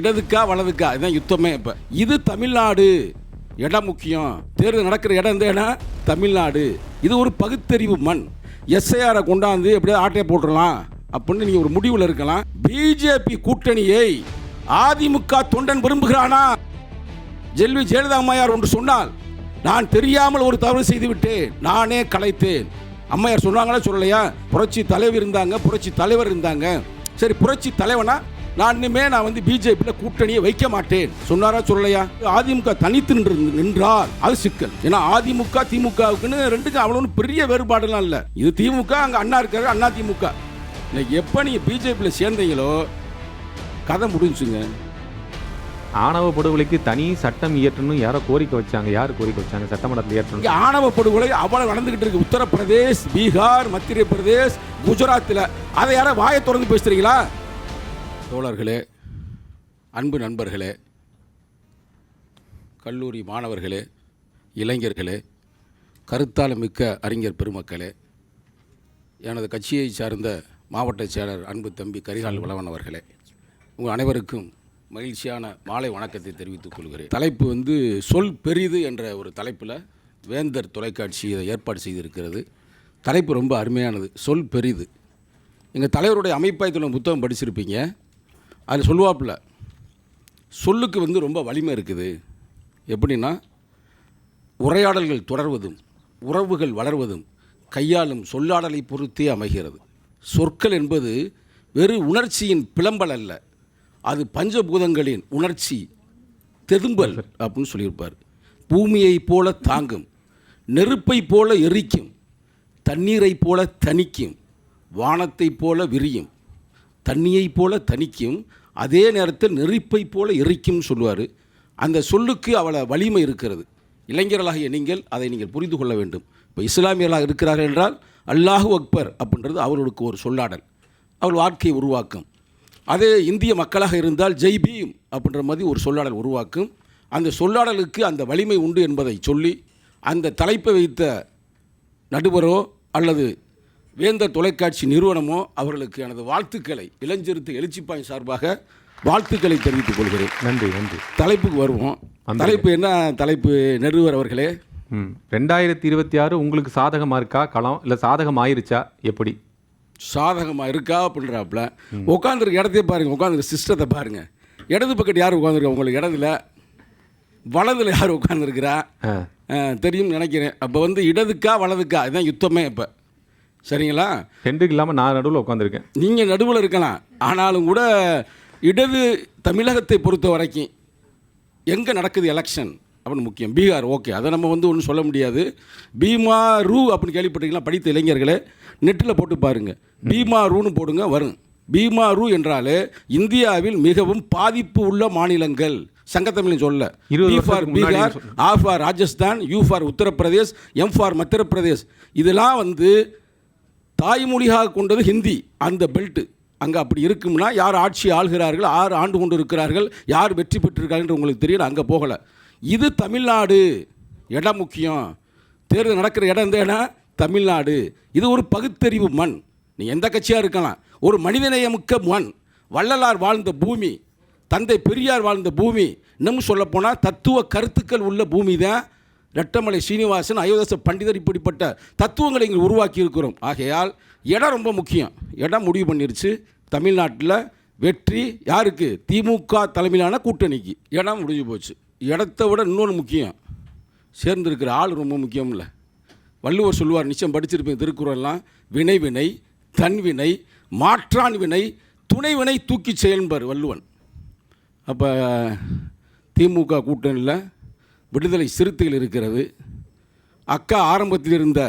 இடதுக்கா வலதுக்கா இதுதான் யுத்தமே. இப்போ இது தமிழ்நாடு, இடம் முக்கியம். தேர்தல் நடக்கிற இடம் இந்த இடம் தமிழ்நாடு. இது ஒரு பகுத்தறிவு மண். எஸ்ஐஆரை கொண்டாந்து எப்படியாவது ஆட்டையை போட்டுடலாம் அப்படின்னு நீங்கள் ஒரு முடிவில் இருக்கலாம். பிஜேபி கூட்டணியை அதிமுக தொண்டன் விரும்புகிறானா? ஜெல்வி ஜெயலலிதா அம்மையார் ஒன்று சொன்னால், நான் தெரியாமல் ஒரு தவறு செய்து விட்டேன், நானே கலைத்தேன். அம்மையார் சொன்னாங்களா சொல்லலையா? புரட்சி தலைவர் இருந்தாங்க, புரட்சி தலைவர் இருந்தாங்க. சரி, புரட்சி தலைவனா நான் வந்து பிஜேபியில் கூட்டணியை வைக்க மாட்டேன் சொன்னாரா சொல்லலையா? அதிமுக தனித்து நின்றால் அது சிக்கல். ஏன்னா அதிமுக திமுகவுக்குன்னு ரெண்டுக்கும் அவ்வளவு பெரிய வேறுபாடுலாம் இல்லை. இது திமுக, அங்கே அண்ணா இருக்காரு, அண்ணா திமுக. எப்போ நீங்கள் பிஜேபியில் சேர்ந்தீங்களோ கதை முடிஞ்சுங்க. ஆணவ படுகொலைக்கு தனி சட்டம் இயற்றணும் யாரோ கோரிக்கை வச்சாங்க. யார் கோரிக்கை வச்சாங்க? சட்டமன்றத்தில் இயற்றணும். ஆணவ படுகொலை அவ்வளவு நடந்துகிட்டு இருக்கு. உத்தரப்பிரதேஷ், பீகார், மத்திய பிரதேஷ், குஜராத்தில். அதை யாரோ வாயை திறந்து பேசுறீங்களா? தோழர்களே, அன்பு நண்பர்களே, கல்லூரி மாணவர்களே, இளைஞர்களே, கருத்தாளமிக்க அறிஞர் பெருமக்களே, எனது கட்சியை சார்ந்த மாவட்ட செயலர் அன்பு தம்பி கரிகால் வளவன் அவர்களே, உங்கள் அனைவருக்கும் மகிழ்ச்சியான மாலை வணக்கத்தை தெரிவித்துக் கொள்கிறேன். தலைப்பு சொல் பெரிது என்ற ஒரு தலைப்பில் வேந்தர் தொலைக்காட்சி இதை ஏற்பாடு செய்திருக்கிறது. தலைப்பு ரொம்ப அருமையானது. சொல் பெரிது. எங்கள் தலைவருடைய அமைப்பாயத்தில் புத்தகம் படிச்சிருப்பீங்க. அதில் சொல்லுவாப்பில் சொல்லுக்கு ரொம்ப வலிமை இருக்குது. எப்படின்னா, உரையாடல்கள் தொடர்வதும் உறவுகள் வளர்வதும் கையாளும் சொல்லாடலை பொறுத்தே அமைகிறது. சொற்கள் என்பது வெறு உணர்ச்சியின் பிளம்பல் அல்ல, அது பஞ்சபூதங்களின் உணர்ச்சி தெதும்பல் அப்படின்னு சொல்லியிருப்பார். பூமியை போல தாங்கும், நெருப்பை போல எரிக்கும், தண்ணீரை போல தணிக்கும், வானத்தை போல விரியும், தண்ணியை போல தணிக்கும், அதே நேரத்தில் நெருப்பை போல எரிக்கும் சொல்லுவார். அந்த சொல்லுக்கு அவ்வளோ வலிமை இருக்கிறது. இளைஞர்களாகிய நீங்கள் அதை நீங்கள் புரிந்து கொள்ள வேண்டும். இப்போ இஸ்லாமியர்களாக இருக்கிறார்கள் என்றால் அல்லாஹு அக்பர் அப்படின்றது அவர்களுக்கு ஒரு சொல்லாடல், அவர் வாழ்க்கையை உருவாக்கும். அதே இந்திய மக்களாக இருந்தால் ஜெய் பீம் அப்படின்ற மாதிரி ஒரு சொல்லாடல் உருவாக்கும். அந்த சொல்லாடலுக்கு அந்த வலிமை உண்டு என்பதை சொல்லி, அந்த தலைப்பை வைத்த நடுவரோ அல்லது வேந்தர் தொலைக்காட்சி நிறுவனமோ அவர்களுக்கு எனது வாழ்த்துக்களை இளஞ்சிறுத்தை எழுச்சிப்பாய் சார்பாக வாழ்த்துக்களை தெரிவித்துக் கொள்கிறேன். நன்றி நன்றி. தலைப்புக்கு வருவோம். தலைப்பு என்ன தலைப்பு நடுவர் அவர்களே? 2026 உங்களுக்கு சாதகமாக இருக்கா களம், இல்லை சாதகம் ஆயிருச்சா? எப்படி சாதகமாக இருக்கா அப்படின்றாப்புல உட்காந்துருக்க இடத்தையே பாருங்கள், உட்காந்துருக்க சிஸ்டத்தை பாருங்கள். இடது பக்கத்து யார் உட்காந்துருக்கா? உங்களுக்கு இடத்துல வலதுல யார் உட்காந்துருக்கிறா தெரியும் நினைக்கிறேன். அப்போ இடதுக்கா வலதுக்கா இதுதான் யுத்தமே. இப்போ சரிங்களா? ரெண்டுக்கு இல்லாமல் நான் நடுவில் உட்காந்துருக்கேன். நீங்கள் நடுவில் இருக்கலாம். ஆனாலும் கூட இடது தமிழகத்தை பொறுத்த வரைக்கும் எங்கே நடக்குது எலெக்ஷன் அப்படின்னு முக்கியம். பீகார் ஓகே, அதை நம்ம ஒன்றும் சொல்ல முடியாது. பீமா ரூ அப்படின்னு கேள்விப்பட்டீங்களா? படித்த இளைஞர்களே நெட்டில் போட்டு பாருங்கள். பீமா ரூன்னு போடுங்க, வரும். பீமா ரூ என்றாலே இந்தியாவில் மிகவும் பாதிப்பு உள்ள மாநிலங்கள். சங்கத்தமிழ் சொல்ல B for Bihar, R for Rajasthan, U for Uttar Pradesh, M for Madhya Pradesh. இதெல்லாம் தாய்மொழியாக கொண்டது ஹிந்தி. அந்த பெல்ட்டு அங்கே அப்படி இருக்கும்னா யார் ஆட்சி ஆள்கிறார்கள், யார் ஆண்டு கொண்டு இருக்கிறார்கள், யார் வெற்றி பெற்றிருக்கார்கள் உங்களுக்கு தெரியல. அங்கே போகலை. இது தமிழ்நாடு, இடம் முக்கியம். தேர்தல் நடக்கிற இடம் இந்த இடம் தமிழ்நாடு. இது ஒரு பகுத்தறிவு மண். நீ எந்த கட்சியாக இருக்கலாம். ஒரு மனிதநேயமிக்க மண். வள்ளலார் வாழ்ந்த பூமி, தந்தை பெரியார் வாழ்ந்த பூமி, இன்னும் சொல்லப்போனால் தத்துவ கருத்துக்கள் உள்ள பூமி தான் ரெட்டமலை சீனிவாசன், அயோத்தியாச பண்டிதர், இப்படிப்பட்ட தத்துவங்களை இங்கே உருவாக்கி இருக்கிறோம். ஆகையால் இடம் ரொம்ப முக்கியம். இடம் முடிவு பண்ணிருச்சு. தமிழ்நாட்டில் வெற்றி யாருக்கு? திமுக தலைமையிலான கூட்டணிக்கு. இடம் முடிஞ்சு போச்சு. இடத்தை விட இன்னொன்று முக்கியம், சேர்ந்திருக்கிற ஆள் ரொம்ப முக்கியம். இல்லை, வள்ளுவர் சொல்லுவார், நிச்சயம் படிச்சிருப்பேன் திருக்குறள்லாம், வினை வினை, தன்வினை, மாற்றான் வினை, துணைவினை தூக்கி செயல்பார் வள்ளுவன். அப்போ திமுக கூட்டணியில் விடுதலை சிறுத்தைகள் இருக்கிறது, அக்கா ஆரம்பத்தில் இருந்த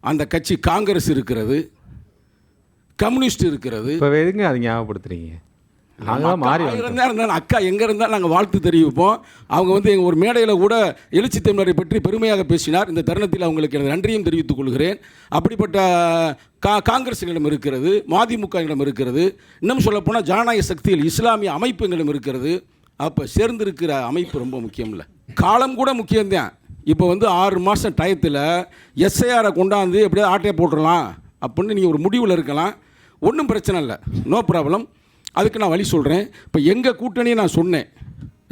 அந்த கட்சி காங்கிரஸ் இருக்கிறது, கம்யூனிஸ்ட் இருக்கிறது. இப்போ எதுங்க அதை ஞாபகப்படுத்துறீங்க? அக்கா எங்கே இருந்தாலும் நாங்கள் வாழ்த்து தெரிவிப்போம். அவங்க எங்கள் ஒரு மேடையில் கூட எழுச்சி தமிழரை பற்றி பெருமையாக பேசினார். இந்த தருணத்தில் அவங்களுக்கு எனது நன்றியும் தெரிவித்துக் கொள்கிறேன். அப்படிப்பட்ட காங்கிரஸிடம் இருக்கிறது, மதிமுக இருக்கிறது, இன்னும் சொல்லப்போனால் ஜனநாயக சக்தியில் இஸ்லாமிய அமைப்புகளிடம் இருக்கிறது. அப்போ சேர்ந்திருக்கிற அமைப்பு ரொம்ப முக்கியம். இல்லை, காலம் கூட முக்கியம்தான். இப்போ 6 மாதம் டயத்தில் எஸ்ஐஆரை கொண்டாந்து எப்படியாவது ஆட்டையை போட்டுடலாம் அப்படின்னு நீங்கள் ஒரு முடிவில் இருக்கலாம். ஒன்றும் பிரச்சனை இல்லை, நோ ப்ராப்ளம். அதுக்கு நான் வழி சொல்கிறேன். இப்போ எங்கள் கூட்டணியை நான் சொன்னேன்,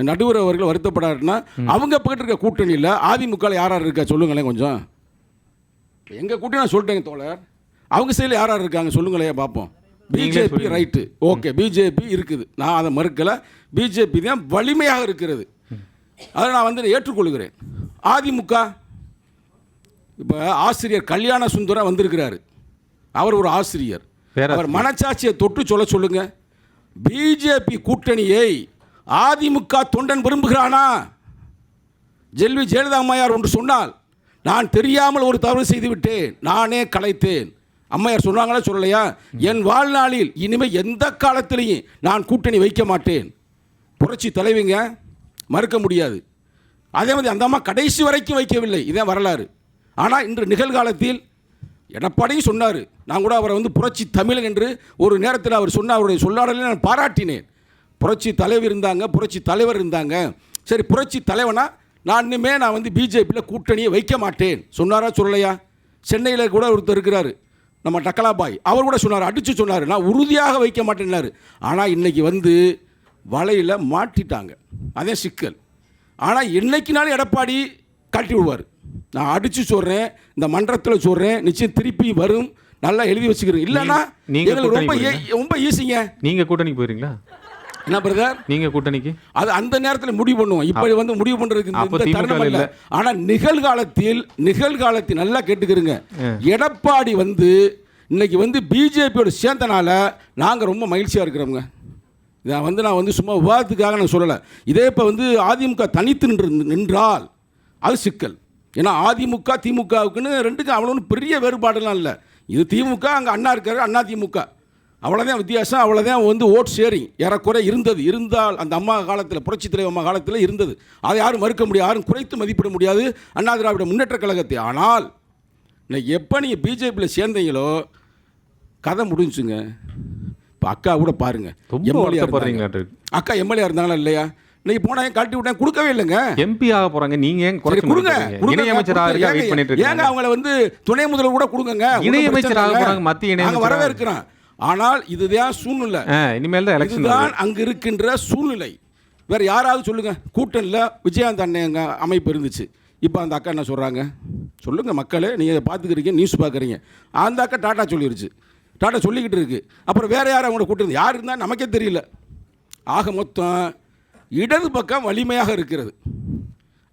நடுவர் அவர்கள் வருத்தப்படாருன்னா அவங்க பக்கத்து இருக்க கூட்டணியில் அதிமுக யார் யார் இருக்கா சொல்லுங்களேன் கொஞ்சம். எங்கள் கூட்டணி நான் சொல்லிட்டேங்க தோழர், அவங்க சைடில் யார் யார் இருக்காங்க சொல்லுங்களேன் பார்ப்போம். பிஜேபி ரைட்டு, ஓகே, பிஜேபி இருக்குது, நான் அதை மறுக்கலை. பிஜேபி தான் வலிமையாக இருக்கிறது, அதை நான் வந்து ஏற்றுக்கொள்கிறேன். அதிமுக இப்போ ஆசிரியர் கல்யாண சுந்தரம் வந்திருக்கிறாரு, அவர் ஒரு ஆசிரியர், அவர் மனச்சாட்சியை தொட்டு சொல்லுங்க, பிஜேபி கூட்டணியை அதிமுக தொண்டன் விரும்புகிறானா? ஜெல்வி ஜெயலலிதா அம்மையார் ஒன்று சொன்னால், நான் தெரியாமல் ஒரு தவறு செய்து விட்டேன், நானே கலைத்தேன். அம்மையார் சொன்னாங்களா சொல்லலையா? என் வாழ்நாளில் இனிமேல் எந்த காலத்திலையும் நான் கூட்டணி வைக்க மாட்டேன். புரட்சி தலைவிங்க, மறுக்க முடியாது. அதே மாதிரி அந்த அம்மா கடைசி வரைக்கும் வைக்கவில்லை, இதான் வரலாறு. ஆனால் இன்று நிகழ்காலத்தில் எடப்பாடியும் சொன்னார், நான் கூட அவரை வந்து புரட்சி தமிழன் என்று ஒரு நேரத்தில் அவர் சொன்ன அவருடைய சொல்லாடலை நான் பாராட்டினேன். புரட்சி தலைவர் இருந்தாங்க, புரட்சி தலைவர் இருந்தாங்க, சரி புரட்சி தலைவனா நான் வந்து பிஜேபியில் கூட்டணியை வைக்க மாட்டேன் சொன்னாரா சொல்லலையா? சென்னையில் கூட ஒருத்தர் இருக்கிறார், நம்ம டக்கலாபாய், அவர் கூட சொன்னார், அடித்து சொன்னார், நான் உறுதியாக வைக்க மாட்டேன்னாரு. ஆனால் இன்றைக்கி வந்து வலையில் மாட்டிட்டாங்க, அதே சிக்கல். ஆனால் என்னைக்குனாலும் எடப்பாடி கட்டி விடுவார். நான் அடித்து சொல்கிறேன், இந்த மன்றத்தில் சொல்கிறேன், நிச்சயம் திருப்பி வரும், நல்லா எழுதி வச்சுக்கிறேன். இல்லைன்னா எங்களுக்கு ரொம்ப ஈஸிங்க. நீங்கள் கூட்டணிக்கு போயிருங்களா? என்ன பிரதர், நீங்கள் கூட்டணிக்கு அது அந்த நேரத்தில் முடிவு பண்ணுவோம். இப்போ வந்து முடிவு பண்ணுறதுக்கு இந்த தருணம் இல்லை. ஆனால் நிகழ்காலத்தில் நல்லா கேட்டுக்கிறங்க, எடப்பாடி வந்து இன்னைக்கு வந்து பிஜேபியோட சேர்ந்தனால நாங்கள் ரொம்ப மகிழ்ச்சியாக இருக்கிறோங்க. நான் வந்து சும்மா விவாதத்துக்காக நான் சொல்லலை. இதே இப்போ வந்து அதிமுக தனித்து நின்றால் அது சிக்கல். ஏன்னா அதிமுக திமுகவுக்குன்னு ரெண்டுக்கும் அவ்வளோ பெரிய வேறுபாடுலாம் இல்லை. இது திமுக, அங்கே அண்ணா இருக்காரு, அண்ணா திமுக, அவ்வளோதான் வித்தியாசம். அவ்வளோதான் வந்து ஓட் ஷேரிங் ஏறக்குறை இருந்தால் அந்த அம்மா காலத்தில், புரட்சி தலைவர் அம்மா காலத்தில் இருந்தது. அதை யாரும் மறுக்க முடியாது, யாரும் குறைத்து மதிப்பிட முடியாது அண்ணா திராவிட முன்னேற்ற கழகத்தை. ஆனால் இன்னைக்கு எப்போ நீங்கள் பிஜேபியில் சேர்ந்தீங்களோ கதை முடிஞ்சுங்க. இப்போ அக்கா கூட பாருங்கள், அக்கா எம்எல்ஏ இருந்தாங்களா இல்லையா? இன்னைக்கு போனால் கழட்டி விட்டேன், கொடுக்கவே இல்லைங்க. எம்பி ஆக போகிறாங்க, நீங்கள் ஏன் கொடுங்க? ஏங்க அவங்கள வந்து துணை முதல்வர் கூட கொடுங்க, இணையமைச்சராக போகிறாங்க, மத்திய நாங்கள் வரவேற்கிறோம். ஆனால் இதுதான் சூழ்நிலை, இனிமேல் தான் எலெக்ஷன் தான் அங்கே இருக்கின்ற சூழ்நிலை. வேறு யாராவது சொல்லுங்கள், கூட்டணியில் விஜயகாந்த் அண்ணன் அமைப்பு இருந்துச்சு, இப்போ அந்த அக்கா என்ன சொல்கிறாங்க சொல்லுங்கள் மக்களே, நீங்கள் பார்த்துக்கிறீங்க, நியூஸ் பார்க்குறீங்க. அந்த அக்கா டாட்டா சொல்லிருச்சு, டாட்டா சொல்லிக்கிட்டு இருக்குது. அப்புறம் வேறு யாரும் அவங்கள கூட்டணி யார் இருந்தால் நமக்கே தெரியல. ஆக மொத்தம் இடது பக்கம் வலிமையாக இருக்கிறது.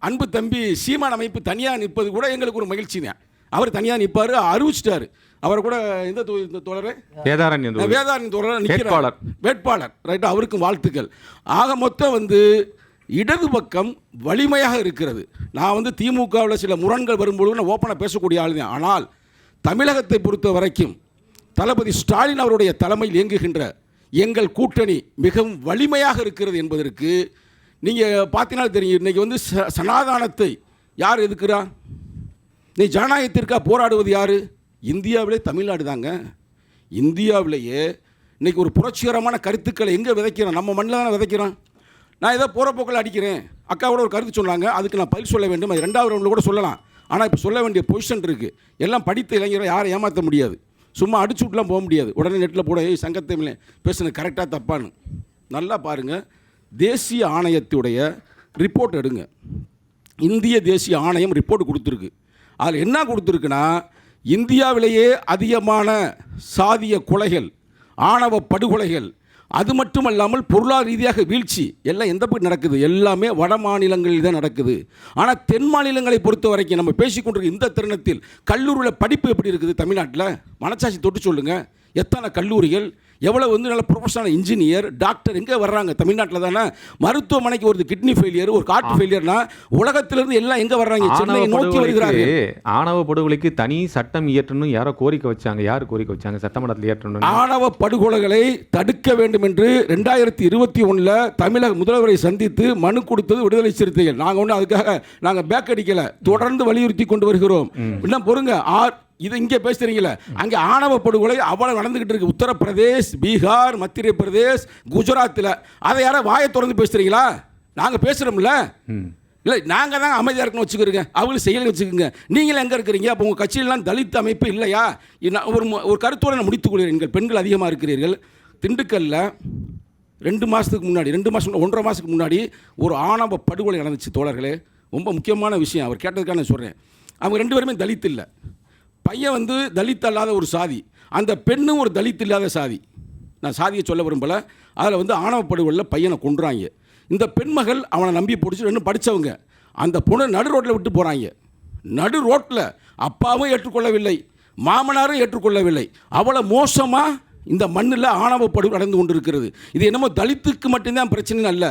அன்பு தம்பி சீமான் அமைப்பு தனியாக நிற்பது கூட எங்களுக்கு ஒரு மகிழ்ச்சி தான். அவர் தனியாக நிற்பார், அறிவிச்சிட்டார். அவர் கூட இந்த தோழரே வேதாரண்யம் தோழர் நிற்கிறார், வேட்பாளர் ரைட்டு, அவருக்கும் வாழ்த்துக்கள். ஆக மொத்தம் வந்து இடது பக்கம் வலிமையாக இருக்கிறது. நான் வந்து திமுகவில் சில முரண்கள் வரும்பொழுது நான் ஓப்பனாக பேசக்கூடிய ஆள் தான். ஆனால் தமிழகத்தை பொறுத்த வரைக்கும் தளபதி ஸ்டாலின் அவருடைய தலைமையில் இயங்குகின்ற எங்கள் கூட்டணி மிகவும் வலிமையாக இருக்கிறது என்பதற்கு நீங்கள் பார்த்தீங்கன்னா தெரியும். இன்றைக்கி வந்து சனாதானத்தை யார் எதுக்குறா? நீ ஜனநாயகத்திற்காக போராடுவது யார்? இந்தியாவிலே தமிழ்நாடு தாங்க. இந்தியாவிலேயே இன்றைக்கி ஒரு புரட்சிகரமான கருத்துக்களை எங்கே விதைக்கிறோம்? நம்ம மண்ணில் தானே விதைக்கிறோம். நான் ஏதோ போகிற போக்கில் அடிக்கிறேன். அக்காவோட ஒரு கருத்து சொன்னாங்க, அதுக்கு நான் பதில் சொல்ல வேண்டும். அது 2வது ரவுண்டில் கூட சொல்லலாம். ஆனால் இப்போ சொல்ல வேண்டிய பொசிஷன் இருக்குது. எல்லாம் படித்த இளைஞரை யாரை ஏமாற்ற முடியாது, சும்மா அடிச்சு விட்டுலாம் போக முடியாது. உடனே நெட்டில் போட சங்கத்தை பேசுன கரெக்டாக தப்பான்னு நல்லா பாருங்கள். தேசிய ஆணையத்துடைய ரிப்போர்ட் எடுங்க. இந்திய தேசிய ஆணையம் ரிப்போர்ட் கொடுத்துருக்கு. அதில் என்ன கொடுத்துருக்குன்னா, இந்தியாவிலேயே அதிகமான சாதிய கொலைகள், ஆணவ படுகொலைகள், அது மட்டுமல்லாமல் பொருளாதார ரீதியாக வீழ்ச்சி எல்லாம் எந்த பக்கம் நடக்குது? எல்லாமே வட மாநிலங்களில் தான் நடக்குது. ஆனால் தென் மாநிலங்களை பொறுத்த வரைக்கும் நம்ம பேசிக்கொண்டிருக்க இந்த தருணத்தில் கல்லூரியில் படிப்பு எப்படி இருக்குது? தமிழ்நாட்டில் மனசாட்சி தொட்டு சொல்லுங்கள், எத்தனை கல்லூரிகள், எவ்வளோ வந்து நல்ல ப்ரொஃபஷனல் இன்ஜினியர், டாக்டர் எங்கே வர்றாங்க? தமிழ்நாட்டில் தானே. மருத்துவமனைக்கு ஒரு கிட்னி ஃபெயிலியர், ஒரு கார்ட் ஃபெயிலியர்னா உலகத்திலிருந்து எல்லாம் எங்கே வர்றாங்க? சென்னையை நோக்கி வருகிறார்கள். ஆணவ படுகொலைக்கு தனி சட்டம் இயற்றணும் யாரோ கோரிக்கை வச்சாங்க. யார் கோரிக்கை வச்சாங்க? சட்டமன்றத்தில் இயற்றணும். ஆணவ படுகொலைகளை தடுக்க வேண்டும் என்று 2021 தமிழக முதல்வரை சந்தித்து மனு கொடுத்தது விடுதலை சிறுத்தைகள். நாங்கள் ஒன்றும் அதுக்காக நாங்கள் பேக் அடிக்கலை, தொடர்ந்து வலியுறுத்தி கொண்டு வருகிறோம். இன்னும் பொறுங்க, இது இங்கே பேசுகிறீங்களே, அங்கே ஆணவ படுகொலை அவ்வளோ நடந்துக்கிட்டு இருக்கு. உத்தரப்பிரதேஷ், பீகார், மத்திய பிரதேஷ், குஜராத்தில். அதை யாரோ வாயை திறந்து பேசுகிறீங்களா? நாங்கள் பேசுகிறோம்ல. இல்லை, நாங்கள் தான் அமைதியாக இருக்கணும் வச்சுக்கிறோங்க, அவங்களும் செயல் வச்சுக்கோங்க. நீங்களும் எங்கே இருக்கிறீங்க? அப்போ உங்கள் கட்சியிலாம் தலித் அமைப்பு இல்லையா? ஒரு கருத்தோடு நான் முடித்துக்கொள்கிறேன். எங்கள் பெண்கள் அதிகமாக இருக்கிறீர்கள். திண்டுக்கல்லில் 2 மாதத்துக்கு முன்னாடி 2 மாதம் 1.5 மாதத்துக்கு முன்னாடி ஒரு ஆணவ படுகொலை நடந்துச்சு தோழர்களே. ரொம்ப முக்கியமான விஷயம், அவர் கேட்டதுக்காக நான் சொல்கிறேன். அவங்க 2 பேருமே தலித் இல்லை. பையன் வந்து தலித் அல்லாத ஒரு சாதி, அந்த பெண்ணும் ஒரு தலித் இல்லாத சாதி. நான் சாதியை சொல்ல விரும்பல. அதில் வந்து ஆணவ படுகொலையில் பையனை கொன்றாங்க. இந்த பெண்மகள் அவனை நம்பி பிடிச்சி ரெண்டும் படித்தவங்க, அந்த பொண்ணை நடு ரோட்டில் விட்டு போகிறாங்க. நடு ரோட்டில் அப்பாவும் ஏற்றுக்கொள்ளவில்லை, மாமனாரும் ஏற்றுக்கொள்ளவில்லை. அவ்வளோ மோசமாக இந்த மண்ணில் ஆணவ படுகொலை நடந்து கொண்டிருக்கிறது. இது என்னமோ தலித்துக்கு மட்டும்தான் பிரச்சனை அல்ல,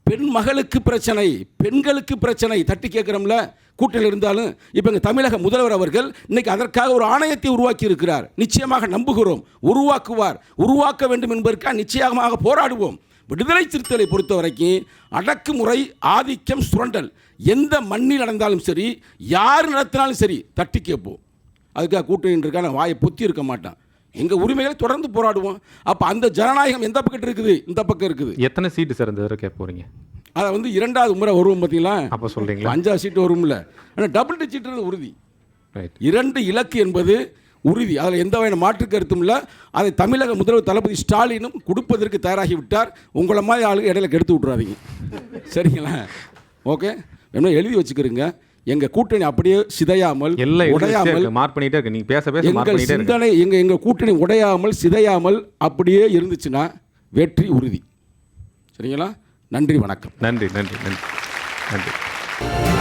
பெண் மகளுக்கு பிரச்சனை, பெண்களுக்கு பிரச்சனை. தட்டி கேட்குறோம்ல கூட்டணியில் இருந்தாலும். இப்போ எங்கள் தமிழக முதல்வர் அவர்கள் இன்றைக்கி அதற்காக ஒரு ஆணையத்தை உருவாக்கி இருக்கிறார். நிச்சயமாக நம்புகிறோம், உருவாக்குவார். உருவாக்க வேண்டும் என்பதற்காக நிச்சயமாக போராடுவோம். விடுதலை சிறுத்தைகளை பொறுத்த வரைக்கும் அடக்குமுறை, ஆதிக்கம், சுரண்டல் எந்த மண்ணில் நடந்தாலும் சரி, யார் நடத்தினாலும் சரி தட்டி கேட்போம். அதுக்காக கூட்டணின்றக்கான வாயை பொத்தி இருக்க மாட்டான். எங்கள் உரிமைகளை தொடர்ந்து போராடுவோம். அப்போ அந்த ஜனநாயகம் எந்த பக்கம் இருக்குது? இந்த பக்கம் இருக்குது. எத்தனை சீட்டு சார் இந்த தடவை கேட்க போகிறீங்க? அதை வந்து 2வது முறை வருவோம் பார்த்தீங்களா? அப்போ சொல்கிறீங்களா 5வது சீட்டு வரும்ல. ஆனால் டபுள் டிஜிட்ன்றது உறுதி. 2 இலக்கு என்பது உறுதி, அதில் எந்த வகையான மாற்று கருத்தும் இல்லை. அதை தமிழக முதல்வர் தளபதி ஸ்டாலினும் கொடுப்பதற்கு தயாராகி விட்டார். உங்களை மாதிரி ஆளுங்க இடையில கெடுத்து விட்றாதீங்க, சரிங்களா? ஓகே, என்ன எழுதி வச்சுக்கிறீங்க. எங்கள் கூட்டணி அப்படியே சிதையாமல், உடையாமல், மார்க் பண்ணிட்டே இருக்கு. நீங்கள் பேச பேச எங்கள் சிந்தனை, எங்கள் கூட்டணி உடையாமல், சிதையாமல் அப்படியே இருந்துச்சுன்னா வெற்றி உறுதி. சரிங்களா? நன்றி, வணக்கம். நன்றி நன்றி நன்றி நன்றி.